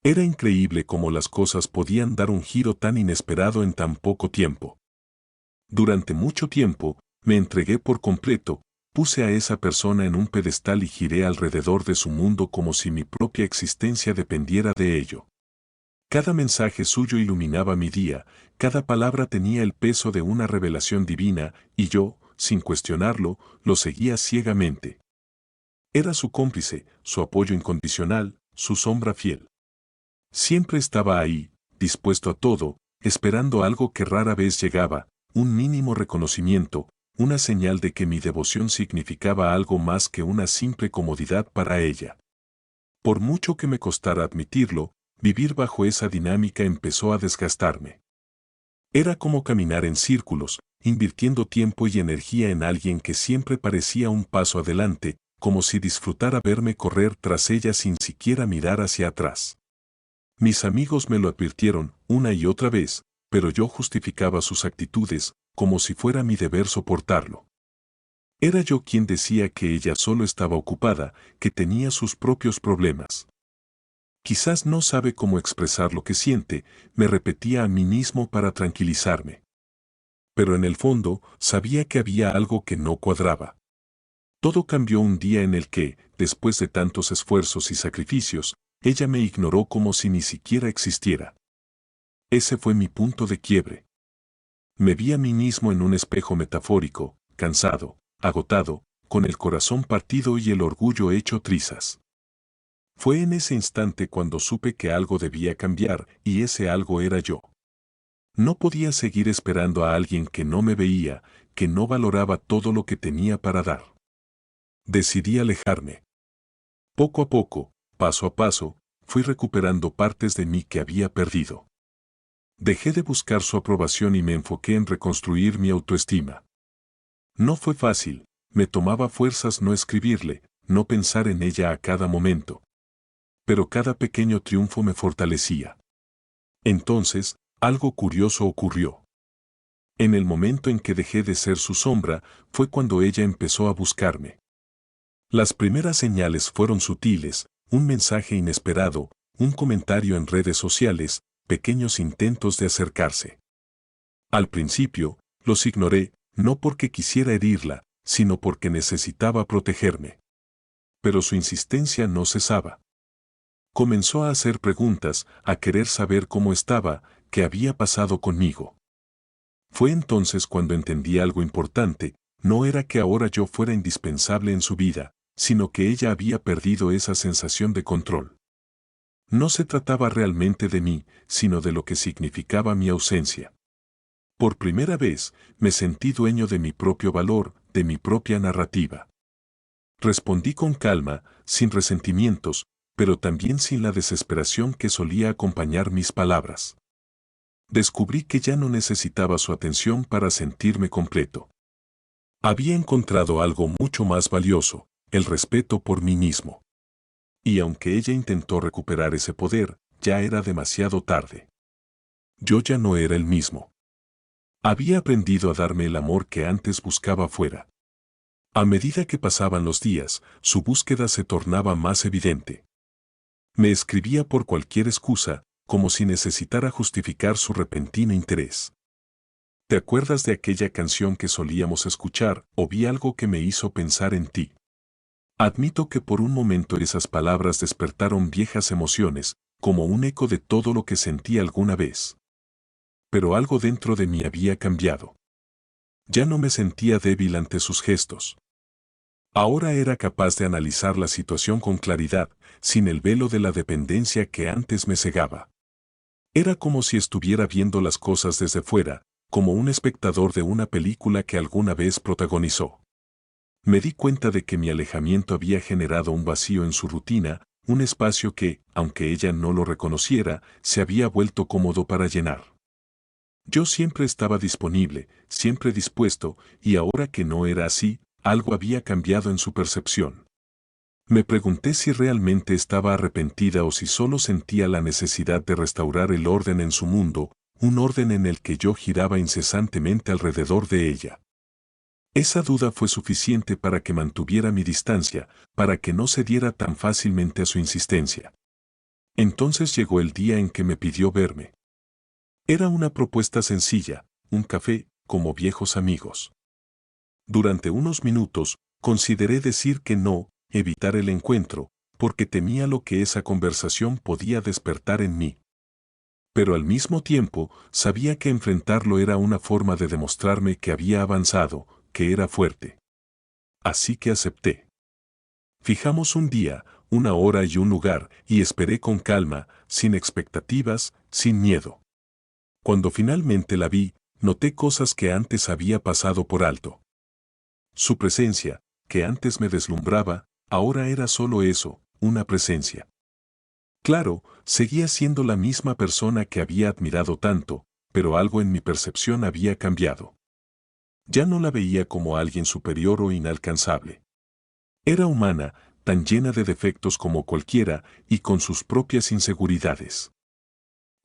Era increíble cómo las cosas podían dar un giro tan inesperado en tan poco tiempo. Durante mucho tiempo, me entregué por completo, puse a esa persona en un pedestal y giré alrededor de su mundo como si mi propia existencia dependiera de ello. Cada mensaje suyo iluminaba mi día, cada palabra tenía el peso de una revelación divina, y yo, sin cuestionarlo, lo seguía ciegamente. Era su cómplice, su apoyo incondicional, su sombra fiel. Siempre estaba ahí, dispuesto a todo, esperando algo que rara vez llegaba, un mínimo reconocimiento, una señal de que mi devoción significaba algo más que una simple comodidad para ella. Por mucho que me costara admitirlo, vivir bajo esa dinámica empezó a desgastarme. Era como caminar en círculos, invirtiendo tiempo y energía en alguien que siempre parecía un paso adelante, como si disfrutara verme correr tras ella sin siquiera mirar hacia atrás. Mis amigos me lo advirtieron una y otra vez, pero yo justificaba sus actitudes, como si fuera mi deber soportarlo. Era yo quien decía que ella solo estaba ocupada, que tenía sus propios problemas. Quizás no sabe cómo expresar lo que siente, me repetía a mí mismo para tranquilizarme. Pero en el fondo, sabía que había algo que no cuadraba. Todo cambió un día en el que, después de tantos esfuerzos y sacrificios, ella me ignoró como si ni siquiera existiera. Ese fue mi punto de quiebre. Me vi a mí mismo en un espejo metafórico, cansado, agotado, con el corazón partido y el orgullo hecho trizas. Fue en ese instante cuando supe que algo debía cambiar, y ese algo era yo. No podía seguir esperando a alguien que no me veía, que no valoraba todo lo que tenía para dar. Decidí alejarme. Poco a poco, paso a paso, fui recuperando partes de mí que había perdido. Dejé de buscar su aprobación y me enfoqué en reconstruir mi autoestima. No fue fácil, me tomaba fuerzas no escribirle, no pensar en ella a cada momento. Pero cada pequeño triunfo me fortalecía. Entonces, algo curioso ocurrió. En el momento en que dejé de ser su sombra, fue cuando ella empezó a buscarme. Las primeras señales fueron sutiles, un mensaje inesperado, un comentario en redes sociales, pequeños intentos de acercarse. Al principio, los ignoré, no porque quisiera herirla, sino porque necesitaba protegerme. Pero su insistencia no cesaba. Comenzó a hacer preguntas, a querer saber cómo estaba, qué había pasado conmigo. Fue entonces cuando entendí algo importante, no era que ahora yo fuera indispensable en su vida, sino que ella había perdido esa sensación de control. No se trataba realmente de mí, sino de lo que significaba mi ausencia. Por primera vez, me sentí dueño de mi propio valor, de mi propia narrativa. Respondí con calma, sin resentimientos, pero también sin la desesperación que solía acompañar mis palabras. Descubrí que ya no necesitaba su atención para sentirme completo. Había encontrado algo mucho más valioso, el respeto por mí mismo. Y aunque ella intentó recuperar ese poder, ya era demasiado tarde. Yo ya no era el mismo. Había aprendido a darme el amor que antes buscaba fuera. A medida que pasaban los días, su búsqueda se tornaba más evidente. Me escribía por cualquier excusa, como si necesitara justificar su repentino interés. ¿Te acuerdas de aquella canción que solíamos escuchar, o vi algo que me hizo pensar en ti? Admito que por un momento esas palabras despertaron viejas emociones, como un eco de todo lo que sentí alguna vez. Pero algo dentro de mí había cambiado. Ya no me sentía débil ante sus gestos. Ahora era capaz de analizar la situación con claridad, sin el velo de la dependencia que antes me cegaba. Era como si estuviera viendo las cosas desde fuera, como un espectador de una película que alguna vez protagonizó. Me di cuenta de que mi alejamiento había generado un vacío en su rutina, un espacio que, aunque ella no lo reconociera, se había vuelto cómodo para llenar. Yo siempre estaba disponible, siempre dispuesto, y ahora que no era así, algo había cambiado en su percepción. Me pregunté si realmente estaba arrepentida o si solo sentía la necesidad de restaurar el orden en su mundo, un orden en el que yo giraba incesantemente alrededor de ella. Esa duda fue suficiente para que mantuviera mi distancia, para que no cediera tan fácilmente a su insistencia. Entonces llegó el día en que me pidió verme. Era una propuesta sencilla, un café, como viejos amigos. Durante unos minutos, consideré decir que no, evitar el encuentro, porque temía lo que esa conversación podía despertar en mí. Pero al mismo tiempo, sabía que enfrentarlo era una forma de demostrarme que había avanzado, que era fuerte. Así que acepté. Fijamos un día, una hora y un lugar, y esperé con calma, sin expectativas, sin miedo. Cuando finalmente la vi, noté cosas que antes había pasado por alto. Su presencia, que antes me deslumbraba, ahora era solo eso, una presencia. Claro, seguía siendo la misma persona que había admirado tanto, pero algo en mi percepción había cambiado. Ya no la veía como alguien superior o inalcanzable. Era humana, tan llena de defectos como cualquiera, y con sus propias inseguridades.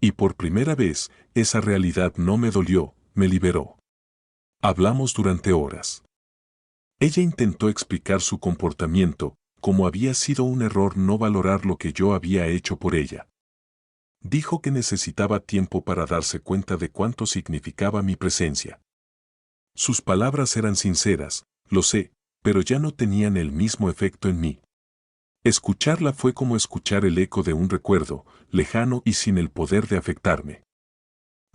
Y por primera vez, esa realidad no me dolió, me liberó. Hablamos durante horas. Ella intentó explicar su comportamiento, como había sido un error no valorar lo que yo había hecho por ella. Dijo que necesitaba tiempo para darse cuenta de cuánto significaba mi presencia. Sus palabras eran sinceras, lo sé, pero ya no tenían el mismo efecto en mí. Escucharla fue como escuchar el eco de un recuerdo, lejano y sin el poder de afectarme.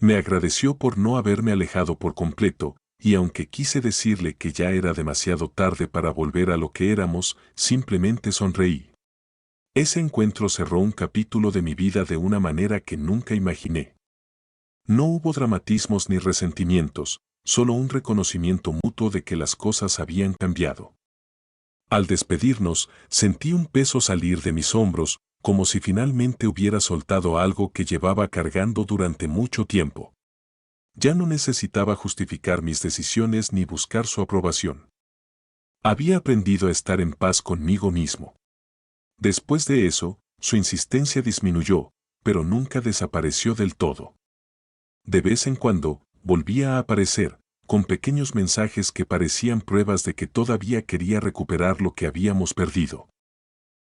Me agradeció por no haberme alejado por completo, y aunque quise decirle que ya era demasiado tarde para volver a lo que éramos, simplemente sonreí. Ese encuentro cerró un capítulo de mi vida de una manera que nunca imaginé. No hubo dramatismos ni resentimientos, solo un reconocimiento mutuo de que las cosas habían cambiado. Al despedirnos, sentí un peso salir de mis hombros, como si finalmente hubiera soltado algo que llevaba cargando durante mucho tiempo. Ya no necesitaba justificar mis decisiones ni buscar su aprobación. Había aprendido a estar en paz conmigo mismo. Después de eso, su insistencia disminuyó, pero nunca desapareció del todo. De vez en cuando, volvía a aparecer, con pequeños mensajes que parecían pruebas de que todavía quería recuperar lo que habíamos perdido.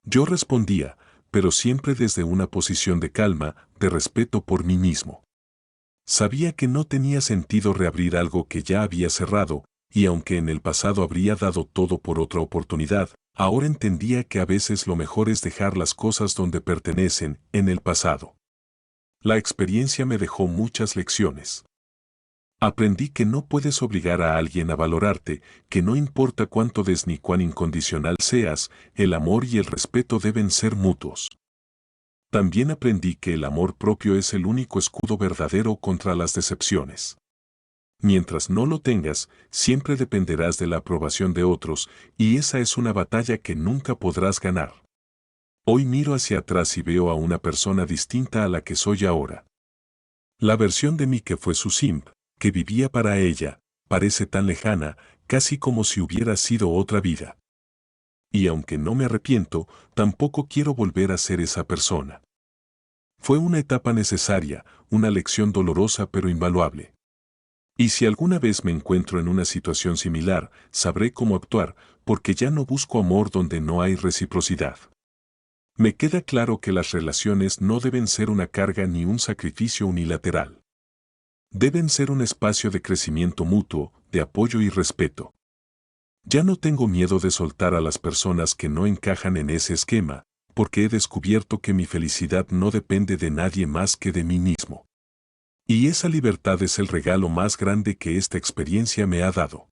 Yo respondía, pero siempre desde una posición de calma, de respeto por mí mismo. Sabía que no tenía sentido reabrir algo que ya había cerrado, y aunque en el pasado habría dado todo por otra oportunidad, ahora entendía que a veces lo mejor es dejar las cosas donde pertenecen, en el pasado. La experiencia me dejó muchas lecciones. Aprendí que no puedes obligar a alguien a valorarte, que no importa cuánto des ni cuán incondicional seas, el amor y el respeto deben ser mutuos. También aprendí que el amor propio es el único escudo verdadero contra las decepciones. Mientras no lo tengas, siempre dependerás de la aprobación de otros, y esa es una batalla que nunca podrás ganar. Hoy miro hacia atrás y veo a una persona distinta a la que soy ahora. La versión de mí que fue su simp, que vivía para ella, parece tan lejana, casi como si hubiera sido otra vida. Y aunque no me arrepiento, tampoco quiero volver a ser esa persona. Fue una etapa necesaria, una lección dolorosa pero invaluable. Y si alguna vez me encuentro en una situación similar, sabré cómo actuar, porque ya no busco amor donde no hay reciprocidad. Me queda claro que las relaciones no deben ser una carga ni un sacrificio unilateral. Deben ser un espacio de crecimiento mutuo, de apoyo y respeto. Ya no tengo miedo de soltar a las personas que no encajan en ese esquema, porque he descubierto que mi felicidad no depende de nadie más que de mí mismo. Y esa libertad es el regalo más grande que esta experiencia me ha dado.